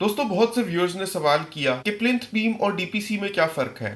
दोस्तों, बहुत से व्यूअर्स ने सवाल किया कि प्लिंथ बीम और डीपीसी में क्या फ़र्क है,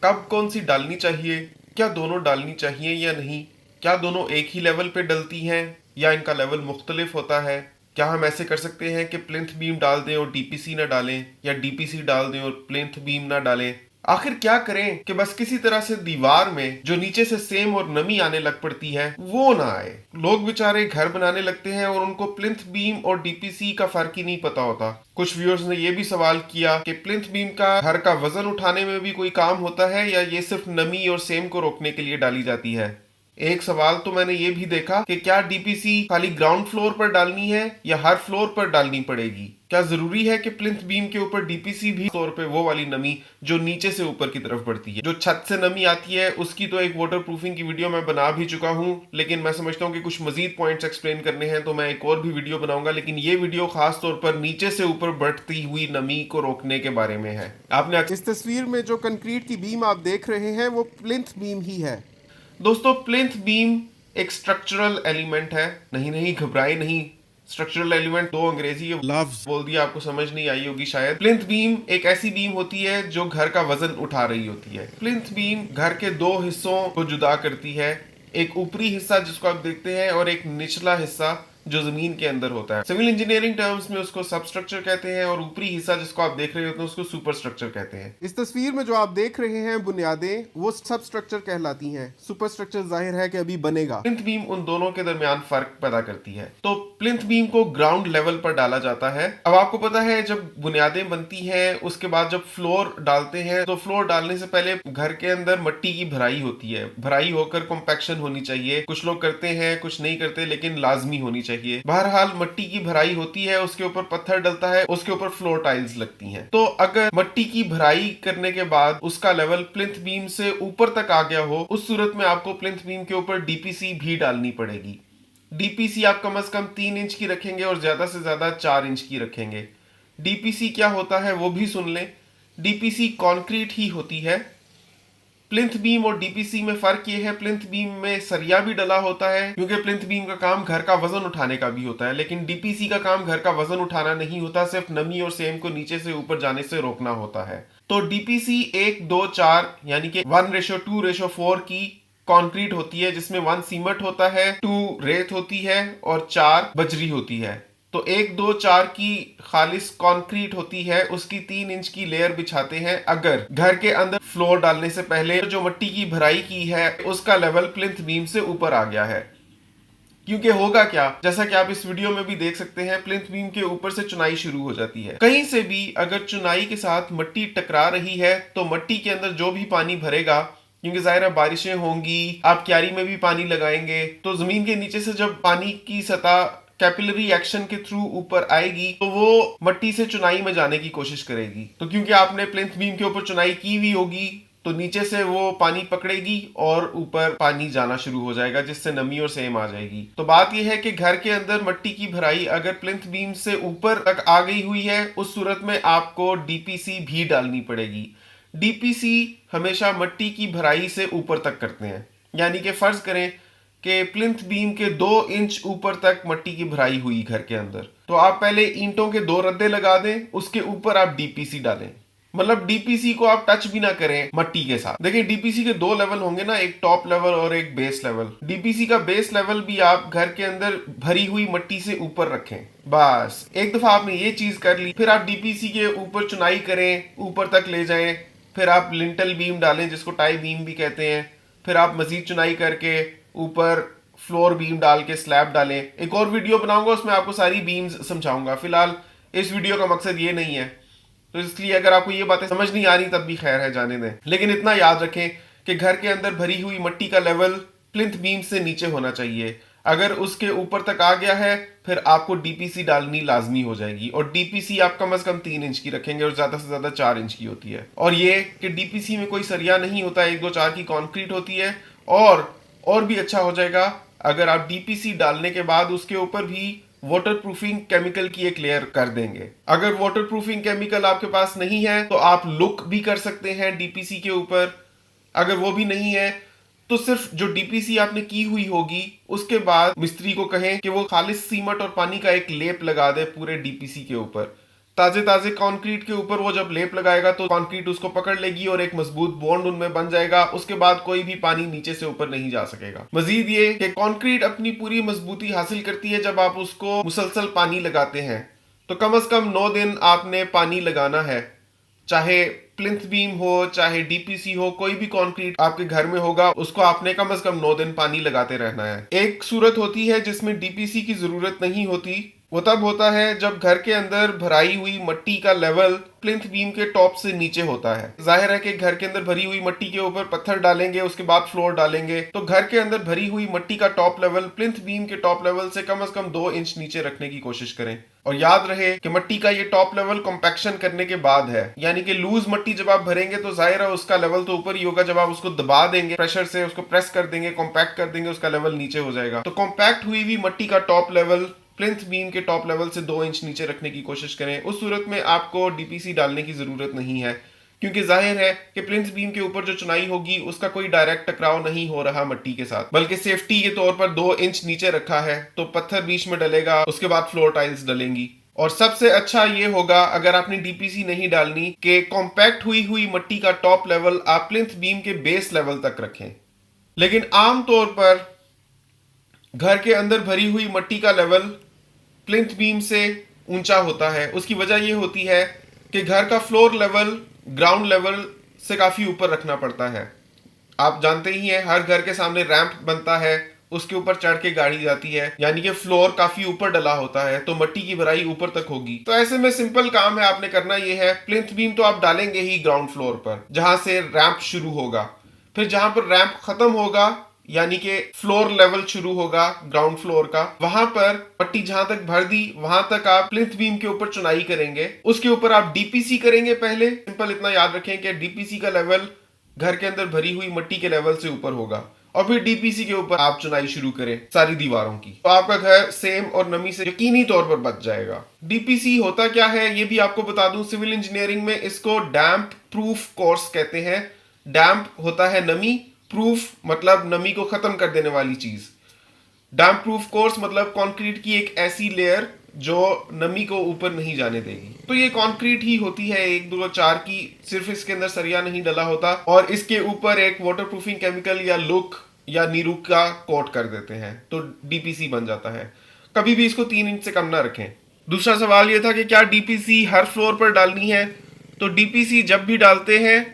कब कौन सी डालनी चाहिए, क्या दोनों डालनी चाहिए या नहीं, क्या दोनों एक ही लेवल पे डलती हैं या इनका लेवल मुख्तलिफ होता है, क्या हम ऐसे कर सकते हैं कि प्लिंथ बीम डाल दें और डीपीसी ना डालें या डीपीसी डाल दें और प्लिंथ बीम ना डालें। आखिर क्या करें कि बस किसी तरह से दीवार में जो नीचे से सेम और नमी आने लग पड़ती है वो ना आए। लोग बेचारे घर बनाने लगते हैं और उनको प्लिंथ बीम और डीपीसी का फर्क ही नहीं पता होता। कुछ व्यूअर्स ने यह भी सवाल किया कि प्लिंथ बीम का घर का वजन उठाने में भी कोई काम होता है या ये सिर्फ नमी और सेम को रोकने के लिए डाली जाती है। एक सवाल तो मैंने ये भी देखा कि क्या डीपीसी खाली ग्राउंड फ्लोर पर डालनी है या हर फ्लोर पर डालनी पड़ेगी। क्या जरूरी है कि प्लिंथ बीम के ऊपर डीपीसी भी तौर पे वो वाली नमी जो नीचे से ऊपर की तरफ बढ़ती है, जो छत से नमी आती है, उसकी तो एक वाटर प्रूफिंग की वीडियो मैं बना भी चुका हूं। लेकिन मैं समझता हूं कि कुछ मजीद पॉइंट्स एक्सप्लेन करने हैं तो मैं एक और भी वीडियो बनाऊंगा। लेकिन ये वीडियो खास तौर पर नीचे से ऊपर बढ़ती हुई नमी को रोकने के बारे में है। आपने इस तस्वीर में जो कंक्रीट की बीम आप देख रहे हैं वो प्लिंथ बीम ही है। दोस्तों, प्लिंथ बीम एक स्ट्रक्चरल एलिमेंट है। नहीं नहीं, घबराए नहीं। स्ट्रक्चरल एलिमेंट दो अंग्रेजी लफ्ज बोल दिया, आपको समझ नहीं आई होगी शायद। प्लिंथ बीम एक ऐसी बीम होती है जो घर का वजन उठा रही होती है। प्लिंथ बीम घर के दो हिस्सों को जुदा करती है, एक ऊपरी हिस्सा जिसको आप देखते हैं और एक निचला हिस्सा जो जमीन के अंदर होता है। सिविल इंजीनियरिंग टर्म्स में उसको सबस्ट्रक्चर कहते हैं और ऊपरी हिस्सा जिसको आप देख रहे होते हैं उसको सुपर स्ट्रक्चर कहते हैं। इस तस्वीर में जो आप देख रहे हैं बुनियादें वो सब स्ट्रक्चर कहलाती हैं। सुपर स्ट्रक्चर जाहिर है कि अभी बनेगा। प्लिंथ बीम उन दोनों के दरमियान फर्क पैदा करती है। तो प्लिंथ बीम को ग्राउंड लेवल पर डाला जाता है। अब आपको पता है जब बुनियादें बनती हैं उसके बाद जब फ्लोर डालते हैं तो फ्लोर डालने से पहले घर के अंदर मिट्टी की भराई होती है। भराई होकर कॉम्पैक्शन होनी चाहिए। कुछ लोग करते हैं, कुछ नहीं करते, लेकिन लाजमी होनी चाहिए। बहरहाल मिट्टी की भराई होती है, उसके ऊपर पत्थर डलता है, उसके ऊपर फ्लोर टाइल्स लगती हैं। तो अगर मिट्टी की भराई करने के बाद उसका लेवल प्लिंथ बीम से ऊपर तक आ गया हो, उस सूरत में आपको प्लिंथ बीम के ऊपर डीपीसी भी डालनी पड़ेगी। डीपीसी आप कम से कम 3 इंच की रखेंगे और ज्यादा से ज्यादा 4 इंच की रखेंगे। डीपीसी क्या होता है वो भी सुन लें। डीपीसी कंक्रीट ही होती है। प्लिंथ बीम और डीपीसी में फर्क ये है, प्लिंथ बीम में सरिया भी डला होता है क्योंकि प्लिंथ बीम का काम घर का वजन उठाने का भी होता है, लेकिन डीपीसी का काम घर का वजन उठाना नहीं होता, सिर्फ नमी और सेम को नीचे से ऊपर जाने से रोकना होता है। तो डीपीसी 1:2:4 यानी कि 1:2:4 की कंक्रीट होती है, जिसमें 1 सीमेंट होता है, 2 रेत होती है और 4 बजरी होती है। तो 1:2:4 की खालिस कंक्रीट होती है, उसकी 3 इंच की लेयर बिछाते हैं। अगर घर के अंदर फ्लोर डालने से पहले जो मिट्टी की भराई की है उसका लेवल प्लिंथ बीम से ऊपर आ गया है, क्योंकि होगा क्या, जैसा कि आप इस वीडियो में भी देख सकते हैं, प्लिंथ बीम के ऊपर से चुनाई शुरू हो जाती है। कहीं से भी अगर चुनाई के साथ मिट्टी टकरा रही है तो मिट्टी के अंदर जो भी पानी भरेगा, क्योंकि जाहिर है बारिशें होंगी, आप क्यारी में भी पानी लगाएंगे, तो जमीन के नीचे से जब पानी की सतह कैपिलरी एक्शन के थ्रू ऊपर आएगी तो वो मिट्टी से चुनाई में जाने की कोशिश करेगी। तो क्योंकि आपने प्लिंथ बीम के ऊपर चुनाई की हुई होगी तो नीचे से वो पानी पकड़ेगी और ऊपर पानी जाना शुरू हो जाएगा, जिससे नमी और सेम आ जाएगी। तो बात यह है कि घर के अंदर मिट्टी की भराई अगर प्लिंथ बीम से ऊपर तक आ गई हुई है, उस सूरत में आपको डीपीसी भी डालनी पड़ेगी। डीपीसी हमेशा मिट्टी की भराई से ऊपर तक करते हैं, यानी कि फर्ज करें कि प्लिंथ बीम के 2 इंच ऊपर तक मिट्टी की भराई हुई घर के अंदर, तो आप पहले ईंटों के 2 रद्दे लगा दें, उसके ऊपर आप डीपीसी डालें। मतलब डीपीसी को आप टच भी ना करें मिट्टी के साथ। देखिए, डीपीसी के 2 लेवल होंगे ना, एक टॉप लेवल और एक बेस लेवल। डीपीसी का बेस लेवल भी आप घर के अंदर भरी हुई मिट्टी से ऊपर रखें। बस एक दफा आपने ये चीज कर ली, फिर आप डीपीसी के ऊपर चुनाई करें, ऊपर तक ले जाएं, फिर आप लिंटल बीम डालें जिसको टाई बीम भी कहते हैं, फिर आप मजीद चुनाई करके ऊपर फ्लोर बीम डाल के स्लैब डालें। एक और वीडियो बनाऊंगा उसमें आपको सारी बीम्स समझाऊंगा। फिलहाल इस वीडियो का मकसद ये नहीं है, तो इसलिए अगर आपको ये बातें समझ नहीं आ रही तब भी खैर है, जाने दें। लेकिन इतना याद रखें कि घर के अंदर भरी हुई मिट्टी का लेवल प्लिंथ बीम से नीचे होना चाहिए। अगर उसके ऊपर तक आ गया है फिर आपको डीपीसी डालनी लाजमी हो जाएगी, और डीपीसी आप कम से कम 3 इंच की रखेंगे और ज्यादा से ज्यादा 4 इंच की होती है। और ये कि डीपीसी में कोई सरिया नहीं होता, 1:2:4 की कंक्रीट होती है। और भी अच्छा हो जाएगा अगर आप डीपीसी डालने के बाद उसके ऊपर भी वाटर प्रूफिंग केमिकल की एक लेयर कर देंगे। अगर वाटर प्रूफिंग केमिकल आपके पास नहीं है तो आप लुक भी कर सकते हैं डीपीसी के ऊपर। अगर वो भी नहीं है तो सिर्फ जो डीपीसी आपने की हुई होगी उसके बाद मिस्त्री को कहें कि वो खालिस सीमेंट और पानी का एक लेप लगा दे पूरे डीपीसी के ऊपर, ताजे ताजे कंक्रीट के ऊपर वो जब लेप लगाएगा तो कंक्रीट उसको पकड़ लेगी और एक मजबूत बॉन्ड उनमें बन जाएगा। उसके बाद कोई भी पानी नीचे से ऊपर नहीं जा सकेगा। मजीद ये कि कंक्रीट अपनी पूरी मजबूती हासिल करती है जब आप उसको मुसलसल पानी लगाते हैं। तो कम से कम 9 दिन आपने पानी लगाना है, चाहे प्लिंथ बीम हो चाहे डीपीसी हो, कोई भी कंक्रीट आपके घर में होगा उसको आपने कम से कम 9 दिन पानी लगाते रहना है। एक सूरत होती है जिसमें डीपीसी की जरूरत नहीं होती, वो तब होता है जब घर के अंदर भराई हुई मट्टी का लेवल प्लिंथ बीम के टॉप से नीचे होता है। जाहिर है कि घर के अंदर भरी हुई मट्टी के ऊपर पत्थर डालेंगे, उसके बाद फ्लोर डालेंगे, तो घर के अंदर भरी हुई मट्टी का टॉप लेवल प्लिंथ बीम के टॉप लेवल से कम 2 इंच नीचे रखने की कोशिश करें। और याद रहे कि मट्टी का ये टॉप लेवल कॉम्पैक्शन करने के बाद है, यानी कि लूज मट्टी जब आप भरेंगे तो जाहिर है उसका लेवल तो ऊपर ही होगा। जब आप उसको दबा देंगे, प्रेशर से उसको प्रेस कर देंगे, कॉम्पैक्ट कर देंगे, उसका लेवल नीचे हो जाएगा। तो कॉम्पैक्ट हुई हुई मट्टी का टॉप लेवल प्लिंथ बीम के टॉप लेवल से 2 इंच नीचे रखने की कोशिश करें। उस सूरत में आपको डीपीसी डालने की जरूरत नहीं है, क्योंकि जाहिर है कि प्लिंथ बीम के ऊपर जो चुनाई होगी उसका कोई डायरेक्ट टकराव नहीं हो रहा मट्टी के साथ, बल्कि सेफ्टी के तौर पर 2 इंच नीचे रखा है तो पत्थर बीच में डलेगा, उसके बाद फ्लोर टाइल्स डलेंगी। और सबसे अच्छा ये होगा अगर आपने डीपीसी नहीं डालनी कि कॉम्पैक्ट हुई हुई मट्टी का टॉप लेवल आप प्लिंथ बीम के बेस लेवल तक रखें। लेकिन आम तौर पर घर के अंदर भरी हुई मट्टी का लेवल प्लिंथ बीम से ऊंचा होता है। उसकी वजह यह होती है कि घर का फ्लोर लेवल ग्राउंड लेवल से काफी ऊपर रखना पड़ता है। आप जानते ही हैं हर घर के सामने रैंप बनता है, उसके ऊपर चढ़ के गाड़ी जाती है, यानी कि फ्लोर काफी ऊपर डला होता है तो मट्टी की भराई ऊपर तक होगी। तो ऐसे में सिंपल काम है, आपने करना यह है, प्लिंथ बीम तो आप डालेंगे ही ग्राउंड फ्लोर पर जहां से रैंप शुरू होगा, फिर जहां पर रैंप खत्म होगा यानी कि फ्लोर लेवल शुरू होगा ग्राउंड फ्लोर का, वहां पर पट्टी जहां तक भर दी वहां तक आप प्लिंथ बीम के ऊपर चुनाई करेंगे। उसके ऊपर आप डीपीसी करेंगे पहले। सिंपल इतना याद रखें कि डीपीसी का लेवल घर के अंदर भरी हुई मट्टी के लेवल से ऊपर होगा और फिर डीपीसी के ऊपर आप चुनाई शुरू करें सारी दीवारों की, तो आपका घर सेम और नमी से यकीनी तौर पर बच जाएगा। डीपीसी होता क्या है ये भी आपको बता दूं, सिविल इंजीनियरिंग में इसको डैम्प प्रूफ कोर्स कहते हैं। डैम्प होता है नमी, प्रूफ मतलब नमी को खत्म कर देने वाली चीज। डैम्प प्रूफ कोर्स मतलब कंक्रीट की एक ऐसी लेयर जो नमी को ऊपर नहीं जाने देगी। तो ये कंक्रीट ही होती है 1 2 4 की, सिर्फ इसके अंदर सरिया नहीं डला होता और इसके ऊपर एक वाटरप्रूफिंग केमिकल या लुक या नीरुक का कोट कर देते हैं तो डीपीसी बन जाता है। कभी भी इसको 3 इंच से कम ना रखें। दूसरा सवाल ये था कि क्या डीपीसी हर फ्लोर पर डालनी है। तो डीपीसी जब भी डालते हैं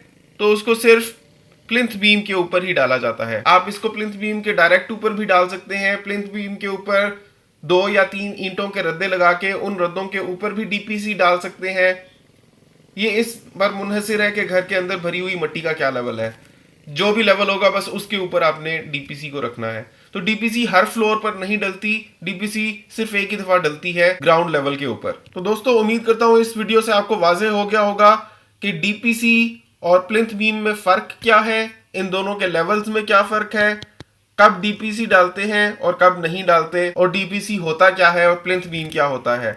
तो उसको सिर्फ प्लिंथ बीम के ऊपर ही डाला जाता है। आप इसको प्लिंथ बीम के डायरेक्ट ऊपर भी डाल सकते हैं। प्लिंथ बीम के ऊपर 2 या 3 ईंटों के रद्दे लगा के उन रद्दों के ऊपर भी डीपीसी डाल सकते हैं। ये इस पर मुनहसिर है कि घर के अंदर भरी हुई मट्टी का क्या लेवल है। जो भी लेवल होगा बस उसके ऊपर आपने डीपीसी को रखना है। तो डीपीसी हर फ्लोर पर नहीं डलती, डीपीसी सिर्फ एक ही दफा डलती है ग्राउंड लेवल के ऊपर। तो दोस्तों उम्मीद करता हूं इस वीडियो से आपको वाज़ेह हो गया होगा कि डीपीसी और प्लिंथ बीम में फर्क क्या है, इन दोनों के लेवल्स में क्या फर्क है, कब डीपीसी डालते हैं और कब नहीं डालते, और डीपीसी होता क्या है और प्लिंथ बीम क्या होता है।